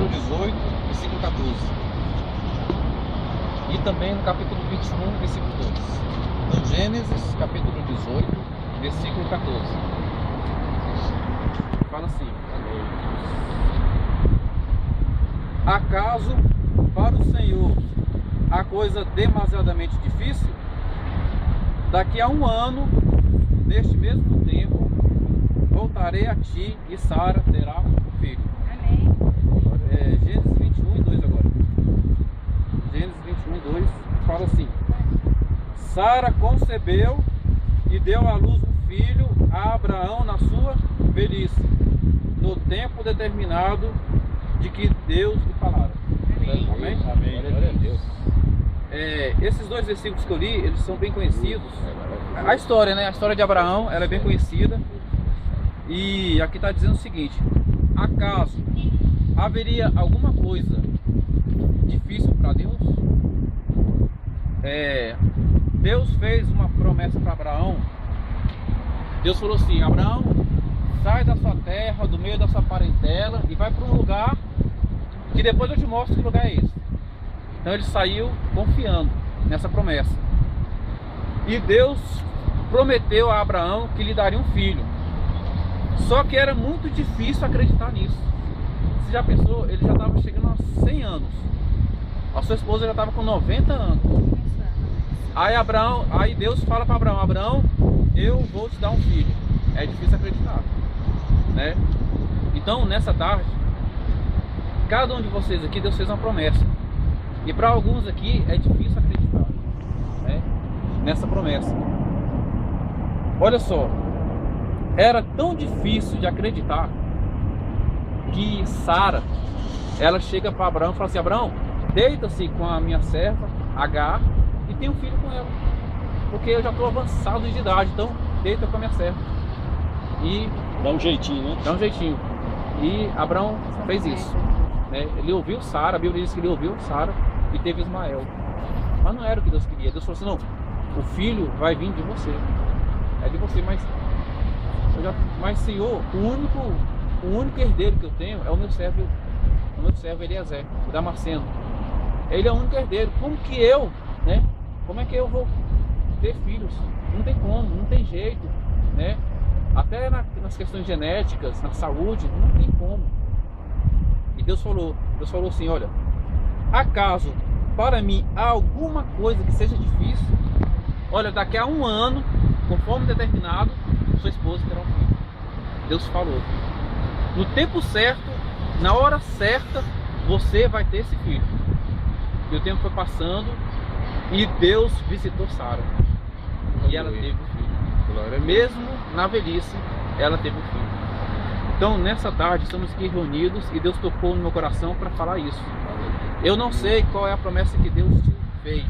capítulo 18, versículo 14. E também no capítulo 21, versículo 2. Então, Gênesis, capítulo 18, versículo 14. Fala assim: acaso para o Senhor a coisa demasiadamente difícil? Daqui a 1 ano, neste mesmo tempo, voltarei a ti e Sara terá um filho. Amém. Gênesis 21 e 2 agora. Gênesis 21 e 2 fala assim: Sara concebeu e deu à luz um filho a Abraão na sua velhice, no tempo determinado de que Deus lhe falara. Amém. Amém? Amém. Glória a Deus. Esses 2 versículos que eu li, eles são bem conhecidos. A história, né? A história de Abraão, ela é bem conhecida. E aqui está dizendo o seguinte: acaso haveria alguma coisa difícil para Deus? Deus fez uma promessa para Abraão. Deus falou assim: Abraão, sai da sua terra, do meio da sua parentela e vai para um lugar que depois eu te mostro que lugar é esse. Então ele saiu confiando nessa promessa. E Deus prometeu a Abraão que lhe daria um filho. Só que era muito difícil acreditar nisso. Você já pensou? Ele já estava chegando a 100 anos. A sua esposa já estava com 90 anos. Aí Deus fala para Abraão: Abraão, eu vou te dar um filho. É difícil acreditar, né? Então, nessa tarde, cada um de vocês aqui, Deus fez uma promessa. E para alguns aqui é difícil acreditar, né, nessa promessa. Olha só, era tão difícil de acreditar que Sara, ela chega para Abraão e fala assim: Abraão, deita-se com a minha serva Agar e tem um filho com ela, porque eu já estou avançado de idade, então deita com a minha serva. E dá um jeitinho, né? dá um jeitinho. E Abraão fez isso, né? Ele ouviu Sara, a Bíblia diz que ele ouviu Sara e teve Ismael. Mas não era o que Deus queria. Deus falou assim: não, o filho vai vir de você, é de você, mas Senhor, o único herdeiro que eu tenho é o meu servo Eliezer, o Damasceno. Ele é o único herdeiro. Como que eu, né? Como é que eu vou ter filhos? Não tem como, não tem jeito, né? Até nas questões genéticas, na saúde, não tem como. E Deus falou assim: olha, acaso para mim há alguma coisa que seja difícil? Olha, daqui a 1 ano, conforme determinado, sua esposa terá um filho. Deus falou: no tempo certo, na hora certa, você vai ter esse filho. E o tempo foi passando e Deus visitou Sara. E ela teve um filho. Mesmo na velhice, ela teve um filho. Então, nessa tarde, estamos aqui reunidos e Deus tocou no meu coração para falar isso. Eu não sei qual é a promessa que Deus te fez,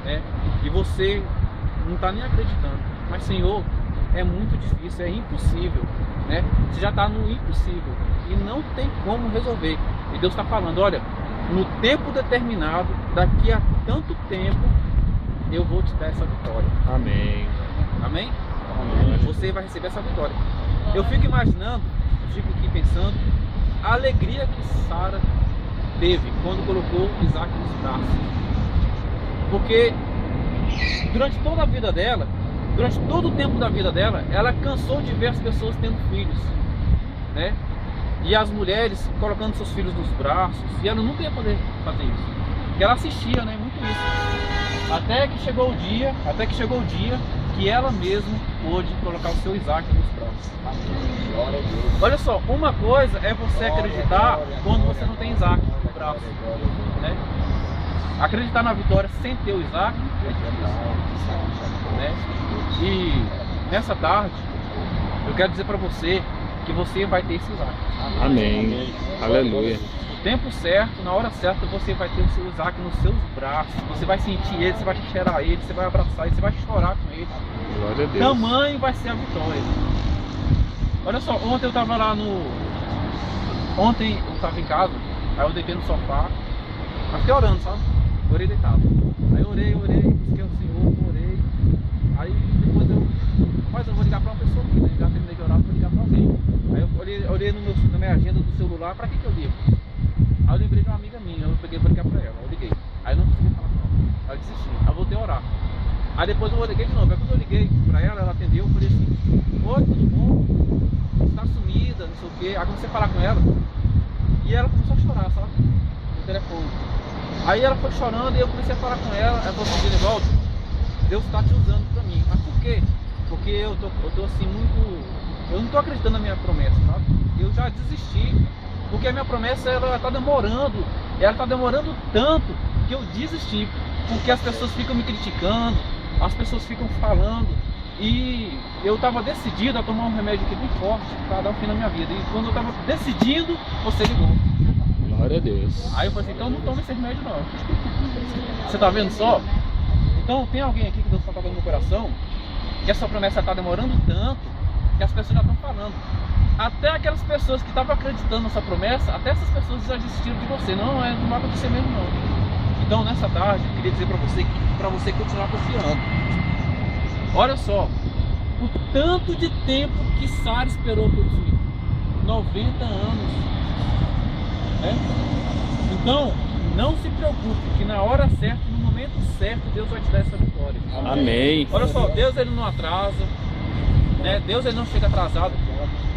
né? E você não está nem acreditando. Mas, Senhor, é muito difícil, é impossível, né? Você já está no impossível e não tem como resolver. E Deus está falando: olha, no tempo determinado, daqui a tanto tempo, eu vou te dar essa vitória. Amém. Amém? Amém. Você vai receber essa vitória. Eu fico imaginando, eu fico aqui pensando a alegria que Sara teve quando colocou Isaac nos braços. Porque durante toda a vida dela, durante todo o tempo da vida dela, ela cansou de ver as pessoas tendo filhos, né? E as mulheres colocando seus filhos nos braços, e ela nunca ia poder fazer isso, porque ela assistia, né, muito isso. Até que chegou o dia que ela mesma pôde colocar o seu Isaac nos braços. Olha só, uma coisa é você acreditar quando você não tem Isaac no braço, né? Acreditar na vitória sem ter o Isaac é difícil, né? E nessa tarde eu quero dizer para você que você vai ter esse Isaac. Amém. Aleluia. No tempo certo, na hora certa, você vai ter o seu Isaac nos seus braços. Você vai sentir ele, você vai cheirar ele, você vai abraçar ele, você vai chorar com ele. Glória a Deus. Tamanho vai ser a vitória. Olha só, ontem eu tava lá Ontem eu tava em casa, aí eu deitei no sofá, mas fiquei orando, sabe? Orei deitado. Aí orei, busquei o Senhor, orei. Aí depois mas eu vou ligar pra uma pessoa aqui, né? Já terminei de orar, vou ligar pra alguém. Aí eu olhei na minha agenda do celular: pra que eu ligo? Aí eu lembrei de uma amiga minha, eu peguei pra ligar pra ela, eu liguei. Aí eu não consegui falar com ela, aí eu desisti, aí eu voltei a orar. Aí depois eu liguei de novo, aí quando eu liguei pra ela, ela atendeu, eu falei assim, oi, tudo bom? Você tá sumida, não sei o quê. Aí comecei a falar com ela, e ela começou a chorar, sabe? No telefone. Aí ela foi chorando e eu comecei a falar com ela, ela falou assim, Genivaldo, Deus tá te usando pra mim. Mas por quê? Porque eu tô assim muito... Eu não tô acreditando na minha promessa, sabe? Eu já desisti, porque a minha promessa, ela tá demorando tanto que eu desisti, porque as pessoas ficam me criticando, as pessoas ficam falando, e eu tava decidido a tomar um remédio aqui bem forte para dar um fim na minha vida, e quando eu tava decidindo, você ligou. Glória a Deus. Aí eu falei assim, então não tome esse remédio não. Você tá vendo só? Então tem alguém aqui que Deus está tocando no coração, que essa promessa está demorando tanto, que as pessoas já estão falando. Até aquelas pessoas que estavam acreditando nessa promessa, até essas pessoas já desistiram de você. Não vai acontecer mesmo não. Então nessa tarde, eu queria dizer para você continuar confiando. Olha só, o tanto de tempo que Sara esperou pelo filho. 90 anos. Né? Então, não se preocupe, que na hora certa, no momento certo, Deus vai te dar essa vitória. Amém. Olha só, Deus ele não atrasa, né? Deus ele não chega atrasado.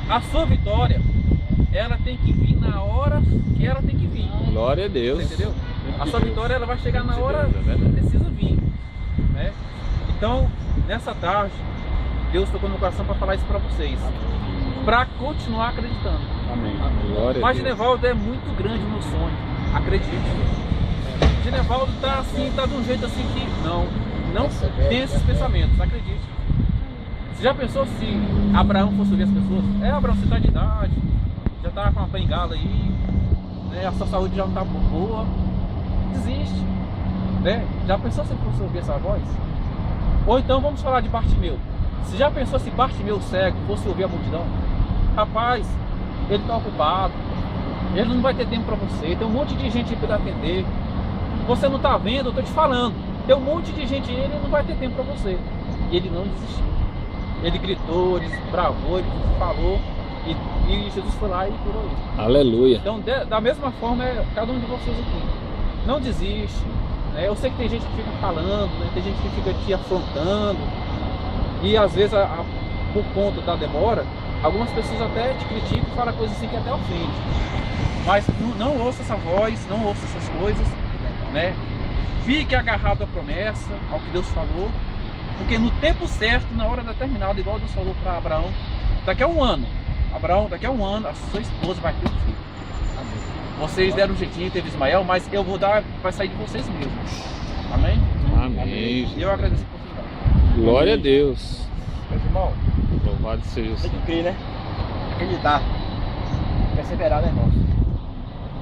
A sua vitória, ela tem que vir na hora que ela tem que vir. Glória a Deus. Você entendeu? A sua vitória ela vai chegar na hora que precisa vir, né? Então, nessa tarde, Deus tocou no coração para falar isso para vocês, para continuar acreditando. Amém. Glória a Mas Deus. Genivaldo, é muito grande o meu sonho, acredite. Genivaldo tá assim, tá de um jeito assim que não tem esses pensamentos, acredite. Você já pensou se Abraão fosse ouvir as pessoas? Abraão, você tá de idade, já tá com uma bengala aí, né? A sua saúde já não tá boa, desiste, né? Já pensou se ele fosse ouvir essa voz? Ou então vamos falar de Bartimeu. Você já pensou se Bartimeu cego fosse ouvir a multidão? Rapaz, ele tá ocupado, ele não vai ter tempo para você, tem um monte de gente para atender, você não tá vendo, eu tô te falando, tem um monte de gente e ele não vai ter tempo para você. E ele não desistiu. Ele gritou, ele bravou, ele falou, e Jesus foi lá e curou ele. Aleluia. Então, da mesma forma, cada um de vocês aqui, não desiste, né? Eu sei que tem gente que fica falando, né? Tem gente que fica te afrontando, e às vezes, por conta da demora, algumas pessoas até te criticam e falam coisas assim que até ofende. Mas não ouça essa voz, não ouça essas coisas, né? Fique agarrado à promessa, ao que Deus falou, porque no tempo certo, na hora determinada, igual Deus falou para Abraão, daqui a um ano, Abraão, daqui a um ano, a sua esposa vai ter um filho. Vocês deram um jeitinho, teve Ismael, mas eu vou dar, vai sair de vocês mesmos. Amém? Amém. E eu agradeço a oportunidade. Glória a Deus. Meus irmãos, Louvado seja o tem que Senhor. crer, né? Acreditar. Perseverar, né, irmãos?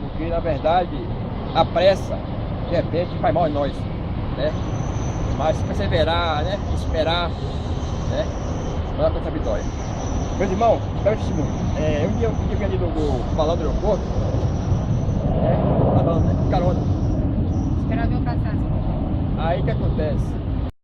Porque, na verdade, a pressa, de repente, faz mal em nós, né? Mas perseverar, né? Esperar, né? Vai dar com essa vitória. Meus irmãos, espero testemunho. Um dia eu vinha ali do balão do aeroporto, falando, né? Carona. Esperar ver eu passar. Aí o que acontece?